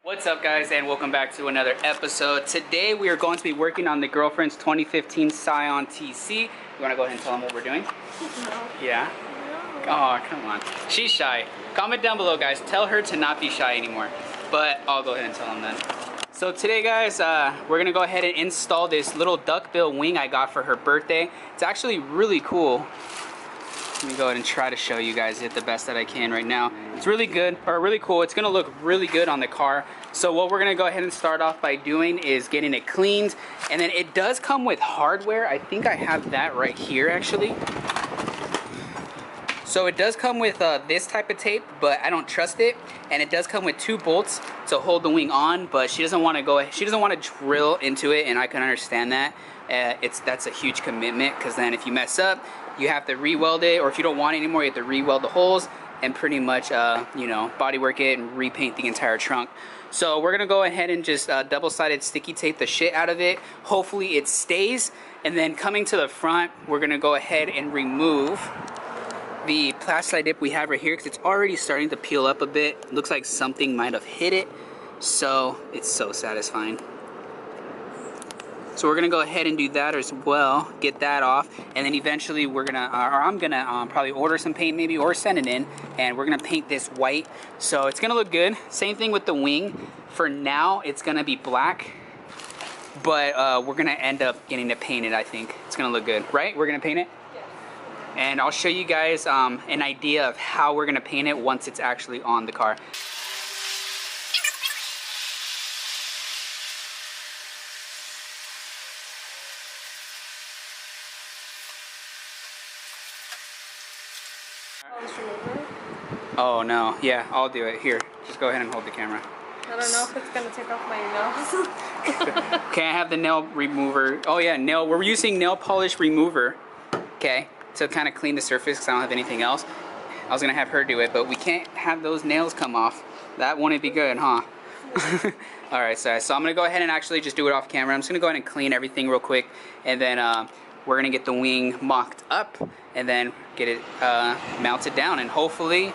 What's up guys, and welcome back to another episode. Today we are going to be working on the girlfriend's 2015 Scion TC. You want to go ahead and tell them what we're doing? No. Yeah? No. Oh, come on. She's shy. Comment down below guys, tell her to not be shy anymore. But I'll go ahead and tell them then. So today guys, we're going to go ahead and install this little duckbill wing I got for her birthday. It's actually really cool. Let me go ahead and try to show you guys it the best that I can right now. It's really good, or really cool. It's gonna look really good on the car. So what we're gonna go ahead and start off by doing is getting it cleaned. And then it does come with hardware. I think I have that right here actually. So it does come with this type of tape, but I don't trust it. And it does come with 2 bolts to hold the wing on, but she doesn't want to drill into it, and I can understand that. That's a huge commitment, because then if you mess up, you have to re-weld it, or if you don't want it anymore, you have to re-weld the holes and pretty much, you know, bodywork it and repaint the entire trunk. So we're gonna go ahead and just double-sided sticky tape the shit out of it. Hopefully it stays. And then coming to the front, we're gonna go ahead and remove the plastic dip we have right here, because it's already starting to peel up a bit. Looks like something might have hit it, so it's so satisfying. So we're gonna go ahead and do that as well, get that off, and then eventually we're gonna, or I'm gonna probably order some paint maybe, or send it in, and we're gonna paint this white. So it's gonna look good. Same thing with the wing. For now, it's gonna be black, but we're gonna end up getting it painted. I think it's gonna look good, right? We're gonna paint it. And I'll show you guys an idea of how we're gonna paint it once it's actually on the car. Oh no, yeah, I'll do it. Here, just go ahead and hold the camera. I don't know if it's gonna take off my nails. Okay, I have the nail remover. Oh yeah, we're using nail polish remover, okay, to kind of clean the surface, because I don't have anything else. I was gonna have her do it, but we can't have those nails come off. That wouldn't be good, huh? Alright, so I'm gonna go ahead and actually just do it off camera. I'm just gonna go ahead and clean everything real quick, and then we're gonna get the wing mocked up, and then get it mounted down, and hopefully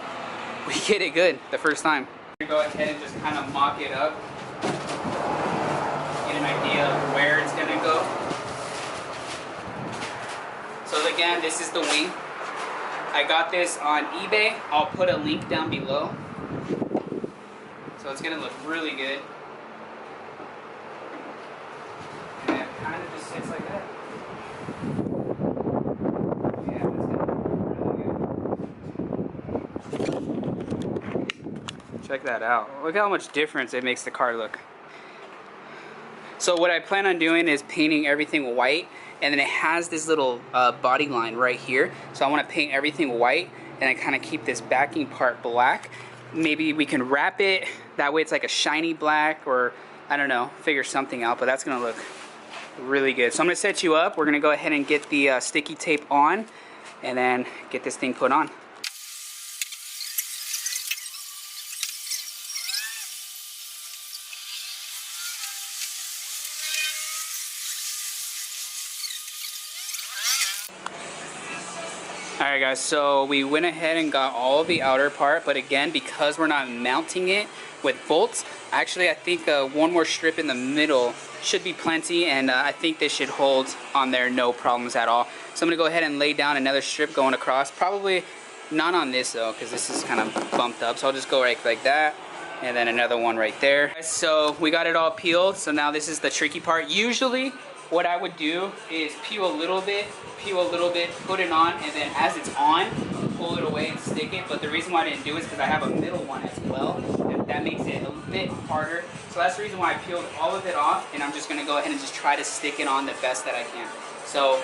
we get it good the first time. We're gonna go ahead and just kind of mock it up, get an idea of where it's gonna go. So again, this is the wing. I got this on eBay. I'll put a link down below. So it's gonna look really good. And it kind of just sits like that. Yeah, that's gonna look really good. Check that out. Look how much difference it makes the car look. So what I plan on doing is painting everything white, and then it has this little body line right here. So I want to paint everything white, and I kind of keep this backing part black. Maybe we can wrap it, that way it's like a shiny black, or I don't know, figure something out, but that's gonna look really good. So I'm gonna set you up. We're gonna go ahead and get the sticky tape on, and then get this thing put on. Alright guys, so we went ahead and got all of the outer part, but again, because we're not mounting it with bolts, actually I think one more strip in the middle should be plenty, and I think this should hold on there no problems at all. So I'm going to go ahead and lay down another strip going across, probably not on this though, because this is kind of bumped up, so I'll just go right like that, and then another one right there. So we got it all peeled, so now this is the tricky part. Usually what I would do is peel a little bit, put it on, and then as it's on, pull it away and stick it. But the reason why I didn't do it is because I have a middle one as well, and that makes it a bit harder. So that's the reason why I peeled all of it off, and I'm just going to go ahead and just try to stick it on the best that I can. So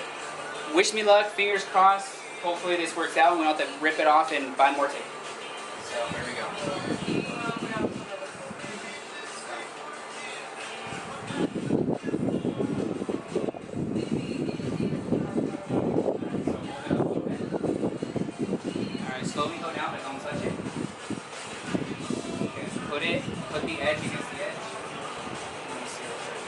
wish me luck, fingers crossed. Hopefully this works out, and we don't have to rip it off and buy more tape. So here we go. Slowly go down, but don't touch it. Okay, so put the edge against the edge. Let me see real quick.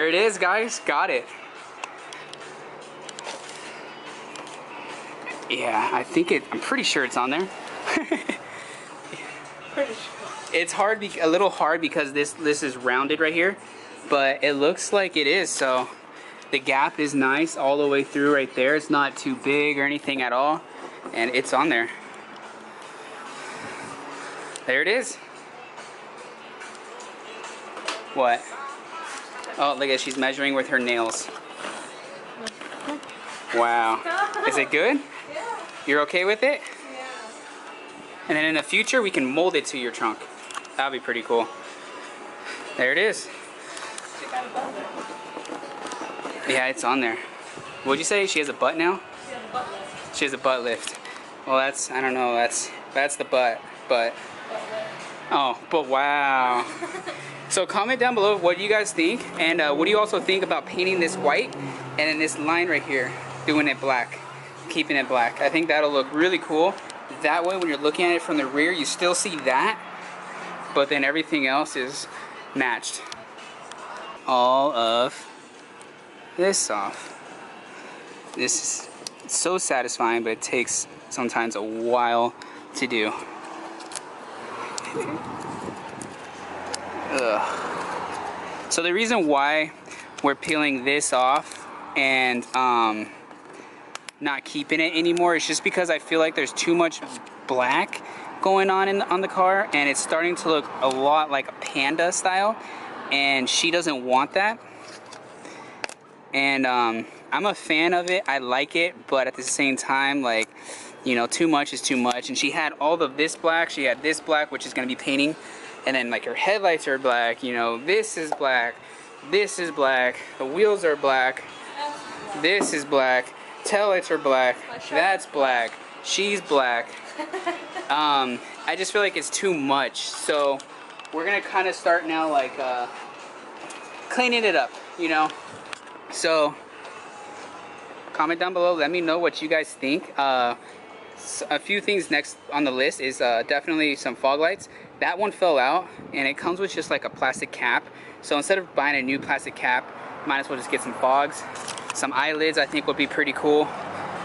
There it is, guys. Got it. Yeah, I'm pretty sure it's on there. Pretty sure. It's hard, a little hard because this is rounded right here, but it looks like it is. So the gap is nice all the way through right there. It's not too big or anything at all, and it's on there. There it is. What? Oh, look at, she's measuring with her nails. Wow. Is it good? Yeah. You're okay with it? Yeah. And then in the future, we can mold it to your trunk. That'd be pretty cool. There it is. She got a butt there. Yeah, it's on there. What'd you say? She has a butt now? She has a butt lift. She has a butt lift. Well, that's, I don't know, that's the butt, but. Oh, but wow. So comment down below what you guys think, and what do you also think about painting this white and then this line right here, doing it black, keeping it black. I think that'll look really cool. That way when you're looking at it from the rear, you still see that, but then everything else is matched. All of this off. This is so satisfying, but it takes sometimes a while to do. Ugh. So the reason why we're peeling this off and not keeping it anymore is just because I feel like there's too much black going on the car, and it's starting to look a lot like a Panda style, and she doesn't want that. And I'm a fan of it. I like it, but at the same time, like, you know, too much is too much. And she had all of this black. She had this black, which is going to be painting. And then, like, her headlights are black. You know, this is black. This is black. The wheels are black. This is black. Taillights are black. That's black. She's black. I just feel like it's too much. So we're going to kind of start now, like, cleaning it up, you know. So comment down below. Let me know what you guys think. A few things next on the list is definitely some fog lights. That one fell out, and it comes with just like a plastic cap. So instead of buying a new plastic cap, might as well just get some fogs. Some eyelids I think would be pretty cool.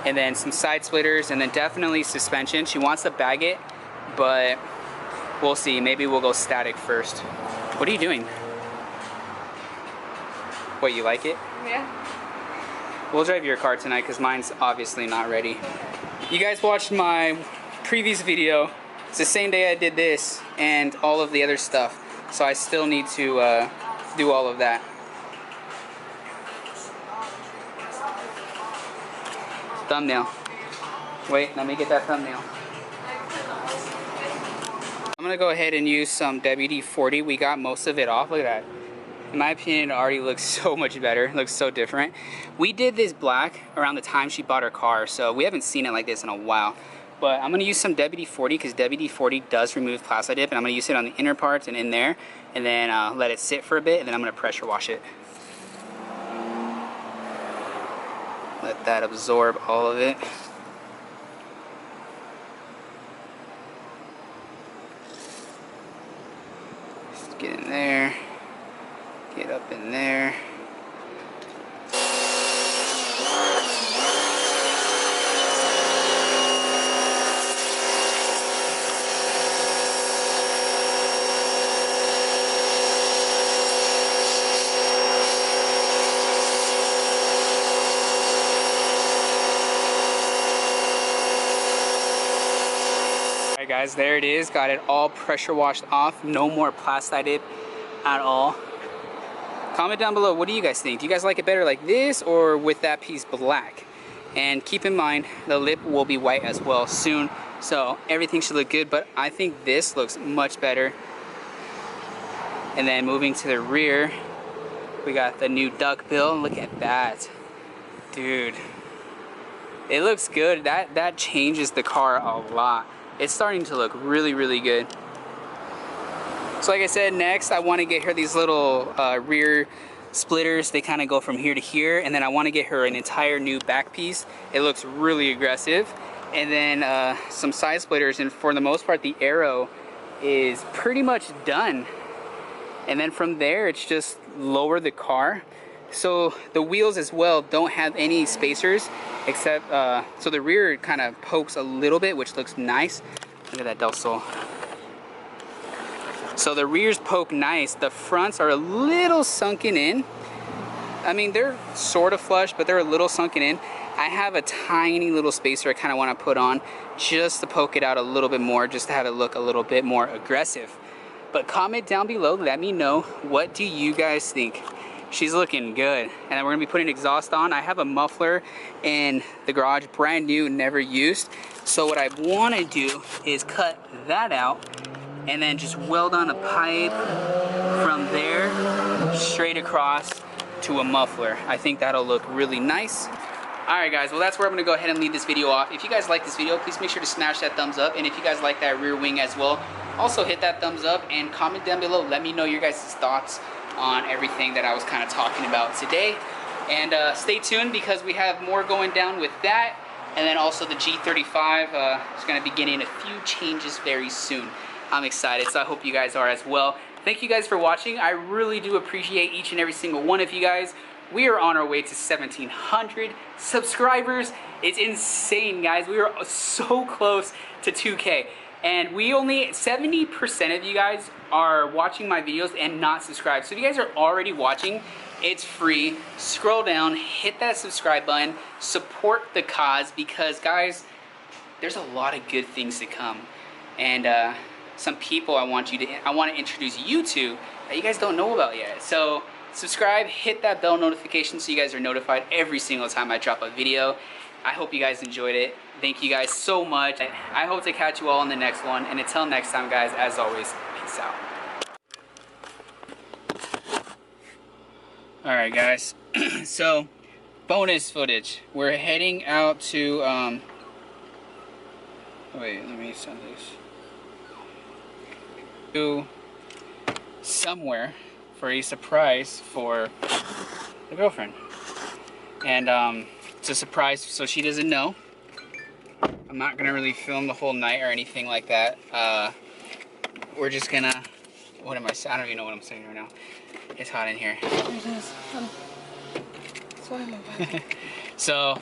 And then some side splitters, and then definitely suspension. She wants to bag it, but we'll see. Maybe we'll go static first. What are you doing? What, you like it? Yeah. We'll drive your car tonight because mine's obviously not ready. You guys watched my previous video. It's the same day I did this and all of the other stuff. So I still need to do all of that. Thumbnail. Wait, let me get that thumbnail. I'm gonna go ahead and use some WD-40. We got most of it off. Look at that. In my opinion, it already looks so much better. It looks so different. We did this black around the time she bought her car, so we haven't seen it like this in a while. But I'm gonna use some WD-40 because WD-40 does remove plastic dip, and I'm gonna use it on the inner parts and in there, and then let it sit for a bit, and then I'm gonna pressure wash it. Let that absorb all of it. Just get in there. Get up in there. Alright guys, there it is. Got it all pressure washed off. No more plastic dip at all. Comment down below, what do you guys think? Do you guys like it better like this or with that piece black? And keep in mind, the lip will be white as well soon, so everything should look good, but I think this looks much better. And then moving to the rear, we got the new duckbill. Look at that. Dude. It looks good. That changes the car a lot. It's starting to look really, really good. So like I said, next I want to get her these little rear splitters. They kind of go from here to here, and then I want to get her an entire new back piece. It looks really aggressive. And then some side splitters, and for the most part the arrow is pretty much done. And then from there it's just lower the car So the wheels as well don't have any spacers, except so the rear kind of pokes a little bit, which looks nice. Look at that Del Sol. So the rears poke nice. The fronts are a little sunken in. I mean, they're sort of flush, but they're a little sunken in. I have a tiny little spacer I kind of want to put on just to poke it out a little bit more, just to have it look a little bit more aggressive. But comment down below, let me know, what do you guys think? She's looking good. And then we're gonna be putting exhaust on. I have a muffler in the garage, brand new, never used. So what I wanna do is cut that out and then just weld on a pipe from there straight across to a muffler. I think that'll look really nice. Alright guys, well that's where I'm going to go ahead and leave this video off. If you guys like this video, please make sure to smash that thumbs up. And if you guys like that rear wing as well, also hit that thumbs up and comment down below. Let me know your guys' thoughts on everything that I was kind of talking about today. And stay tuned because we have more going down with that. And then also the G35 is going to be getting a few changes very soon. I'm excited, so I hope you guys are as well. Thank you guys for watching. I really do appreciate each and every single one of you guys. We are on our way to 1,700 subscribers. It's insane, guys. We are so close to 2K. And we only, 70% of you guys are watching my videos and not subscribed. So if you guys are already watching, it's free. Scroll down, hit that subscribe button, support the cause because, guys, there's a lot of good things to come. And some people I want to introduce you to that you guys don't know about yet. So subscribe, hit that bell notification so you guys are notified every single time I drop a video. I hope you guys enjoyed it. Thank you guys so much. I hope to catch you all in the next one. And until next time, guys, as always, peace out. Alright guys, so bonus footage. We're heading out to wait, let me send this to somewhere for a surprise for the girlfriend. And it's a surprise so she doesn't know. I'm not gonna really film the whole night or anything like that. We're just gonna, what am I saying? I don't even know what I'm saying right now. It's hot in here. So,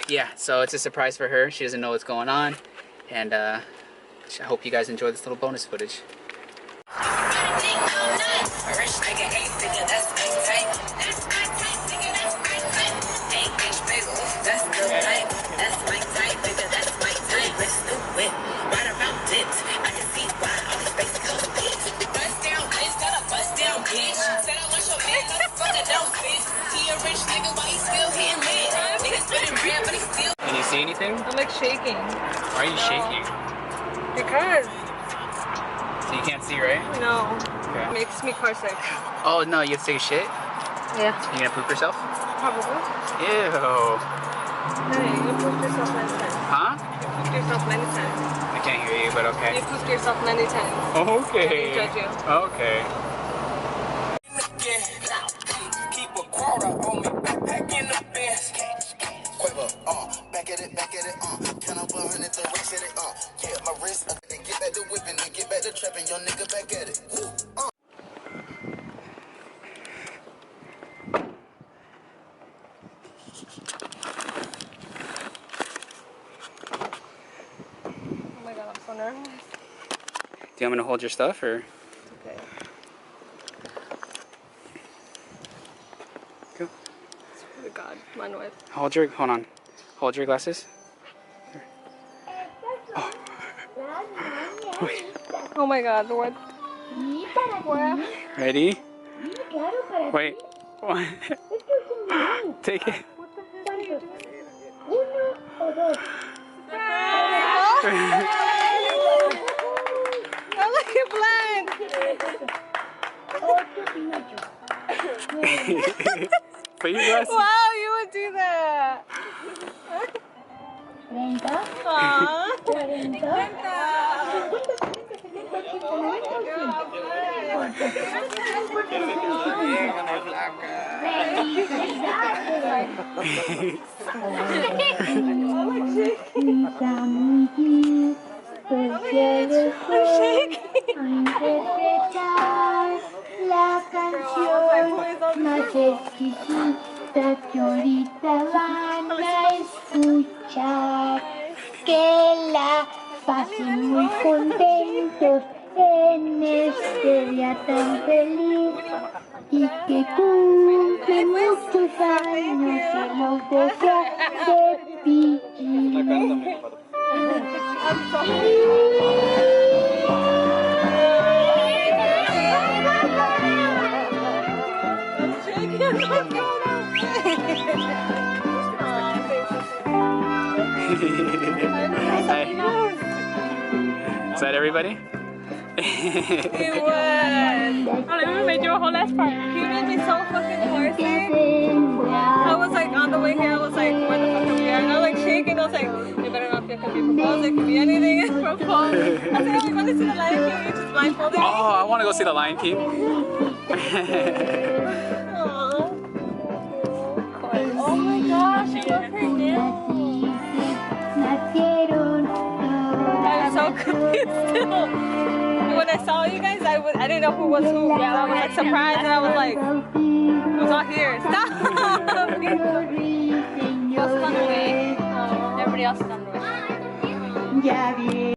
yeah, so it's a surprise for her. She doesn't know what's going on. And I hope you guys enjoy this little bonus footage. Can you see anything? I'm like shaking. Why are you shaking? Because. So you can't see, right? No. Okay. It makes me car sick. Oh no, you have to take a shit? Yeah. You gonna poop yourself? Probably. Ew. Hey, you pooped yourself many times. Huh? You pooped yourself many times. I can't hear you, but okay. You pooped yourself many times. Okay. I didn't judge you. Okay. Keep a quarter on me, back in the best. Quiver, back at it, Turn up 100 to race at it, yeah, my wrist, and get back to whipping, and get back to trapping, young nigga back at it. Oh my god, I'm so nervous. Do you want me to hold your stuff or? It's okay. Go. Swear to God, Manuel. Hold on. Hold your glasses. Oh. Wait. Oh my god, what? What? Ready? Wait. One. Take it. What the heck are you doing? I like it blank. Put your glasses. Wow, you would do that. La canción a escuchar que la pasen muy contentos en este día tan feliz y que cumple muchos años en los deseos de Pichi. Is that everybody? It was. I even made you a whole last part. He made me so fucking horsey. I was like on the way here, I was like, where the fuck are we at? And I was like shaking, I was like, you better not feel confused. Propose, it could be anything. Propose. I said, oh, we want to see the Lion King. You just blindfolded me. Oh, I want to go see the Lion King. Oh my gosh, I love her nails. I'm so confused still. When I saw you guys, I didn't know who was who. Yeah, I was like surprised and I was like, who's not here? Stop! Everybody else is on the way. Everybody else is on the way.